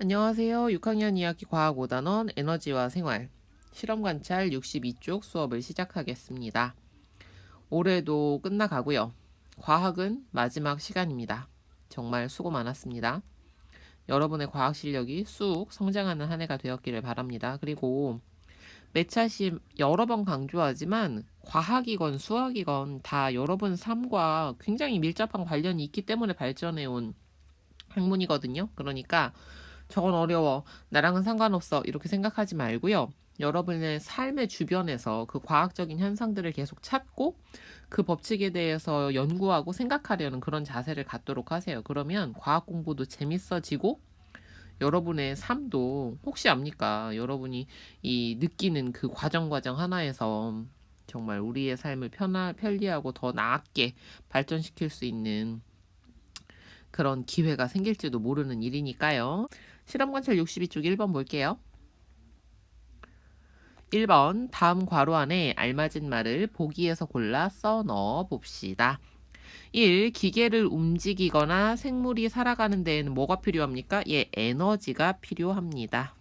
안녕하세요. 6학년 2학기 과학 5단원 에너지와 생활 실험관찰 62쪽 수업을 시작하겠습니다. 올해도 끝나가고요. 과학은 마지막 시간입니다. 정말 수고 많았습니다. 여러분의 과학 실력이 쑥 성장하는 한 해가 되었기를 바랍니다. 그리고 매차시 여러 번 강조하지만 과학이건 수학이건 다 여러분 삶과 굉장히 밀접한 관련이 있기 때문에 발전해온 학문이거든요. 그러니까 저건 어려워, 나랑은 상관없어 이렇게 생각하지 말고요. 여러분의 삶의 주변에서 그 과학적인 현상들을 계속 찾고 그 법칙에 대해서 연구하고 생각하려는 그런 자세를 갖도록 하세요. 그러면 과학 공부도 재밌어지고 여러분의 삶도 혹시 압니까? 여러분이 이 느끼는 그 과정 하나에서 정말 우리의 삶을 편리하고 더 나았게 발전시킬 수 있는 그런 기회가 생길지도 모르는 일이니까요. 실험관찰 62쪽 1번 볼게요. 1번 다음 괄호 안에 알맞은 말을 보기에서 골라 써 넣어 봅시다. 1. 기계를 움직이거나 생물이 살아가는 데에는 뭐가 필요합니까? 예, 에너지가 필요합니다.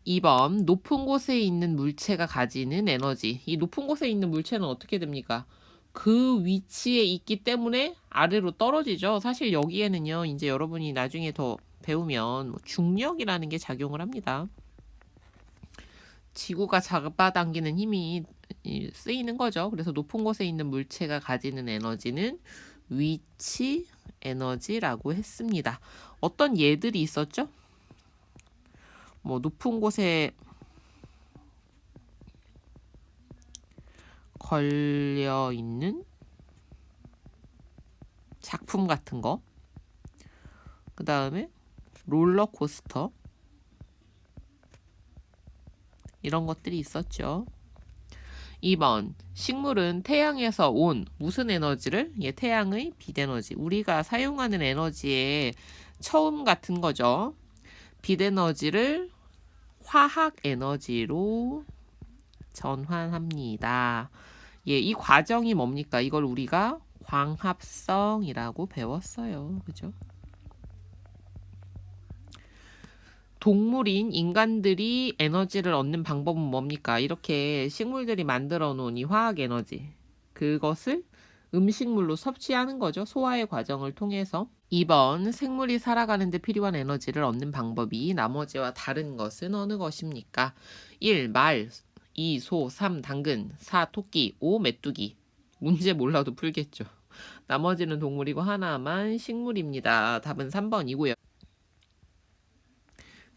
2번 높은 곳에 있는 물체가 가지는 에너지. 이 높은 곳에 있는 물체는 어떻게 됩니까? 그 위치에 있기 때문에 아래로 떨어지죠. 사실 여기에는요, 이제 여러분이 나중에 더 배우면 중력이라는 게 작용을 합니다. 지구가 잡아당기는 힘이 쓰이는 거죠. 그래서 높은 곳에 있는 물체가 가지는 에너지는 위치 에너지라고 했습니다. 어떤 예들이 있었죠? 뭐 높은 곳에 걸려 있는 작품 같은 거. 그 다음에 롤러코스터. 이런 것들이 있었죠. 2번 식물은 태양에서 온 무슨 에너지를? 예, 태양의 빛에너지. 우리가 사용하는 에너지의 처음 같은 거죠. 빛에너지를 화학 에너지로 전환합니다. 예, 이 과정이 뭡니까? 이걸 우리가 광합성이라고 배웠어요. 그죠? 동물인 인간들이 에너지를 얻는 방법은 뭡니까? 이렇게 식물들이 만들어 놓은 이 화학 에너지. 그것을 음식물로 섭취하는 거죠. 소화의 과정을 통해서. 2번 생물이 살아가는 데 필요한 에너지를 얻는 방법이 나머지와 다른 것은 어느 것입니까? 1. 말 2. 소 3. 당근 4. 토끼 5. 메뚜기. 문제 몰라도 풀겠죠. 나머지는 동물이고 하나만 식물입니다. 답은 3번이고요.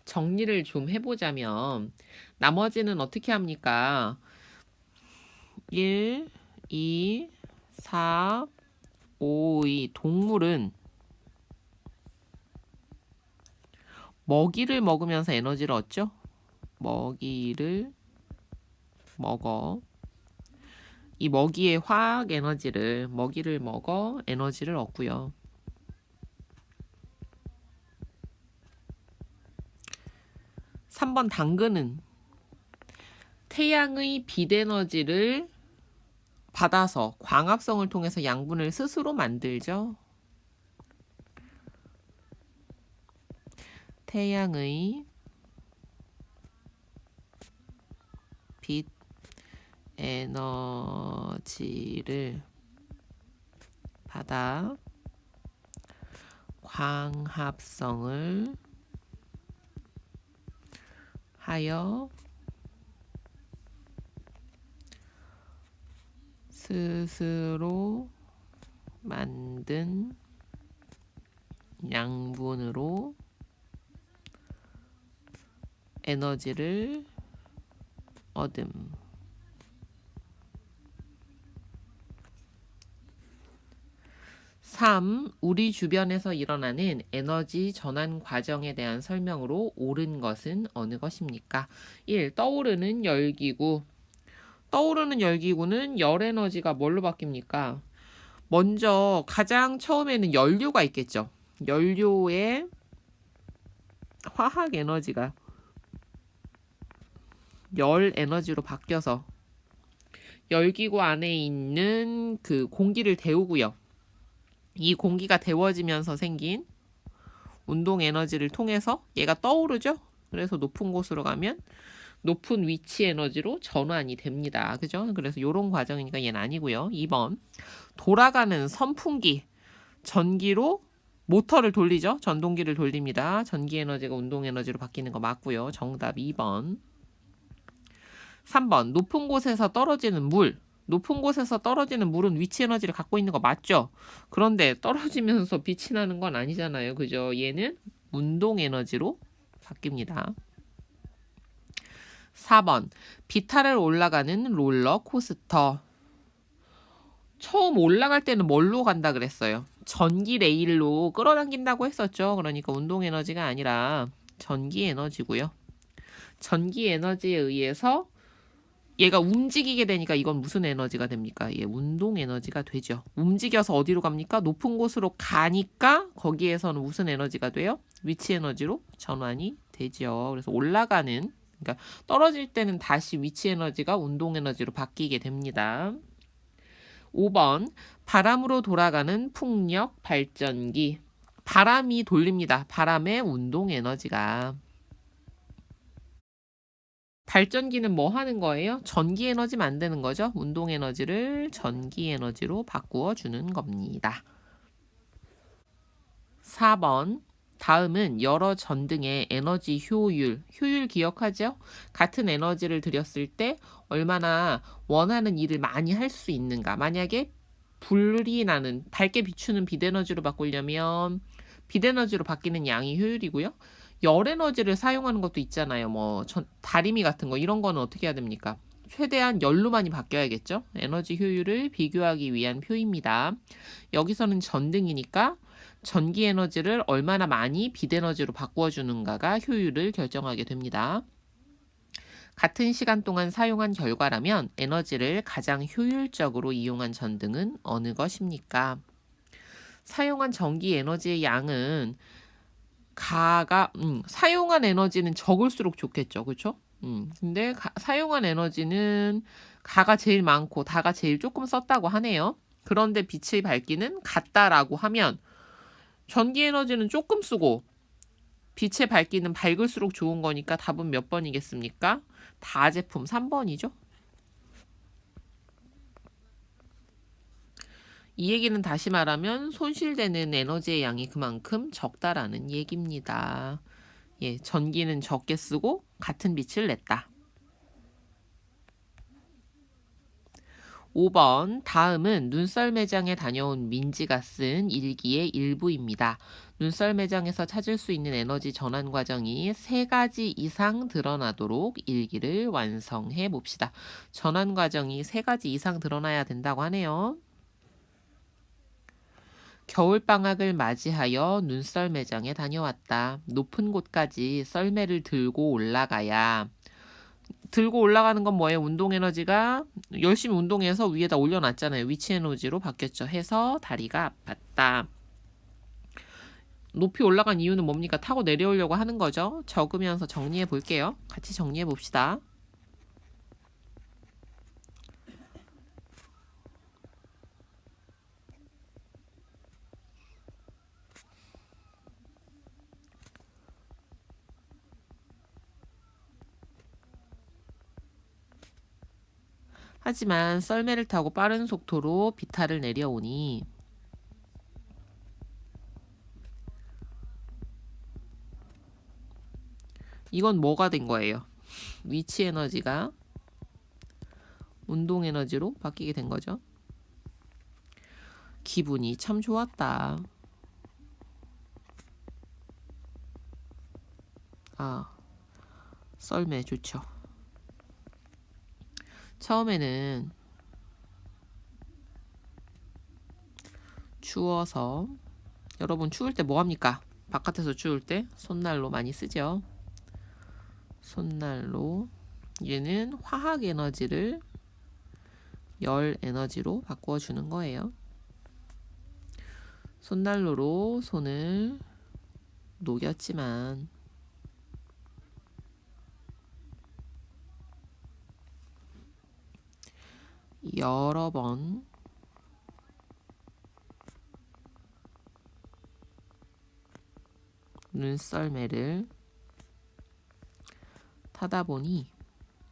정리를 좀 해보자면 나머지는 어떻게 합니까? 1, 2, 4, 5의 동물은 먹이를 먹으면서 에너지를 얻죠? 먹이를 먹어. 이 먹이의 화학 에너지를 먹이를 먹어 에너지를 얻고요. 3번 당근은 태양의 빛 에너지를 받아서 광합성을 통해서 양분을 스스로 만들죠. 태양의 빛 에너지를 받아 광합성을 하여 스스로 만든 양분으로 에너지를 얻음. 3. 우리 주변에서 일어나는 에너지 전환 과정에 대한 설명으로 옳은 것은 어느 것입니까? 1. 떠오르는 열기구. 떠오르는 열기구는 열 에너지가 뭘로 바뀝니까? 먼저 가장 처음에는 연료가 있겠죠. 연료의 화학 에너지가 열 에너지로 바뀌어서 열기구 안에 있는 그 공기를 데우고요. 이 공기가 데워지면서 생긴 운동 에너지를 통해서 얘가 떠오르죠? 그래서 높은 곳으로 가면 높은 위치 에너지로 전환이 됩니다. 그죠? 그래서 이런 과정이니까 얘는 아니고요. 2번. 돌아가는 선풍기. 전기로 모터를 돌리죠. 전동기를 돌립니다. 전기 에너지가 운동 에너지로 바뀌는 거 맞고요. 정답 2번. 3번. 높은 곳에서 떨어지는 물. 높은 곳에서 떨어지는 물은 위치 에너지를 갖고 있는 거 맞죠? 그런데 떨어지면서 빛이 나는 건 아니잖아요. 그죠? 얘는 운동 에너지로 바뀝니다. 4번. 비탈을 올라가는 롤러코스터. 처음 올라갈 때는 뭘로 간다 그랬어요? 전기 레일로 끌어당긴다고 했었죠. 그러니까 운동 에너지가 아니라 전기 에너지고요. 전기 에너지에 의해서 얘가 움직이게 되니까 이건 무슨 에너지가 됩니까? 예, 운동 에너지가 되죠. 움직여서 어디로 갑니까? 높은 곳으로 가니까 거기에서는 무슨 에너지가 돼요? 위치 에너지로 전환이 되죠. 그래서 올라가는, 그러니까 떨어질 때는 다시 위치 에너지가 운동 에너지로 바뀌게 됩니다. 5번. 바람으로 돌아가는 풍력 발전기. 바람이 돌립니다. 바람의 운동 에너지가. 발전기는 뭐 하는 거예요? 전기 에너지 만드는 거죠. 운동 에너지를 전기 에너지로 바꾸어 주는 겁니다. 4번. 다음은 여러 전등의 에너지 효율. 효율 기억하죠? 같은 에너지를 들였을 때 얼마나 원하는 일을 많이 할 수 있는가. 만약에 불이 나는 밝게 비추는 빛 에너지로 바꾸려면 빛 에너지로 바뀌는 양이 효율이고요. 열 에너지를 사용하는 것도 있잖아요. 뭐 다리미 같은 거 이런 거는 어떻게 해야 됩니까? 최대한 열로 많이 바뀌어야겠죠. 에너지 효율을 비교하기 위한 표입니다. 여기서는 전등이니까 전기 에너지를 얼마나 많이 빛 에너지로 바꾸어주는가가 효율을 결정하게 됩니다. 같은 시간 동안 사용한 결과라면 에너지를 가장 효율적으로 이용한 전등은 어느 것입니까? 사용한 전기 에너지의 양은 사용한 에너지는 적을수록 좋겠죠. 그렇죠? 근데 사용한 에너지는 가가 제일 많고 다가 제일 조금 썼다고 하네요. 그런데 빛의 밝기는 같다라고 하면 전기 에너지는 조금 쓰고 빛의 밝기는 밝을수록 좋은 거니까 답은 몇 번이겠습니까? 다 제품 3번이죠. 이 얘기는 다시 말하면 손실되는 에너지의 양이 그만큼 적다라는 얘기입니다. 예, 전기는 적게 쓰고 같은 빛을 냈다. 5번. 다음은 눈썰 매장에 다녀온 민지가 쓴 일기의 일부입니다. 눈썰 매장에서 찾을 수 있는 에너지 전환 과정이 3가지 이상 드러나도록 일기를 완성해 봅시다. 전환 과정이 3가지 이상 드러나야 된다고 하네요. 겨울방학을 맞이하여 눈썰 매장에 다녀왔다. 높은 곳까지 썰매를 들고 올라가야. 들고 올라가는 건 뭐예요? 운동 에너지가 열심히 운동해서 위에다 올려놨잖아요. 위치 에너지로 바뀌었죠. 해서 다리가 아팠다. 높이 올라간 이유는 뭡니까? 타고 내려오려고 하는 거죠. 적으면서 정리해 볼게요. 같이 정리해 봅시다. 하지만 썰매를 타고 빠른 속도로 비탈을 내려오니 이건 뭐가 된 거예요? 위치 에너지가 운동 에너지로 바뀌게 된 거죠. 기분이 참 좋았다. 썰매 좋죠. 처음에는 추워서 여러분 추울 때 뭐 합니까? 바깥에서 추울 때 손난로 많이 쓰죠. 손난로. 얘는 화학 에너지를 열 에너지로 바꾸어 주는 거예요. 손난로로 손을 녹였지만 여러 번 눈썰매를 타다 보니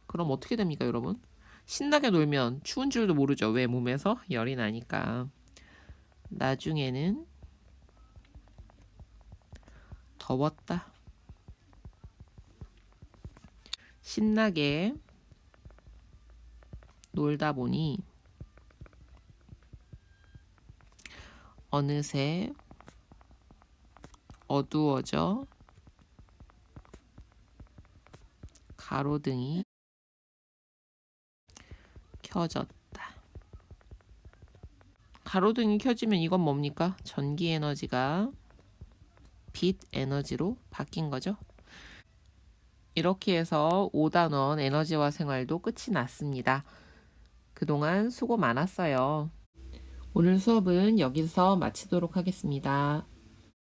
그럼 어떻게 됩니까, 여러분? 신나게 놀면 추운 줄도 모르죠. 왜? 몸에서 열이 나니까. 나중에는 더웠다. 신나게 놀다 보니 어느새 어두워져 가로등이 켜졌다. 가로등이 켜지면 이건 뭡니까? 전기 에너지가 빛 에너지로 바뀐 거죠. 이렇게 해서 5단원 에너지와 생활도 끝이 났습니다. 그동안 수고 많았어요. 오늘 수업은 여기서 마치도록 하겠습니다.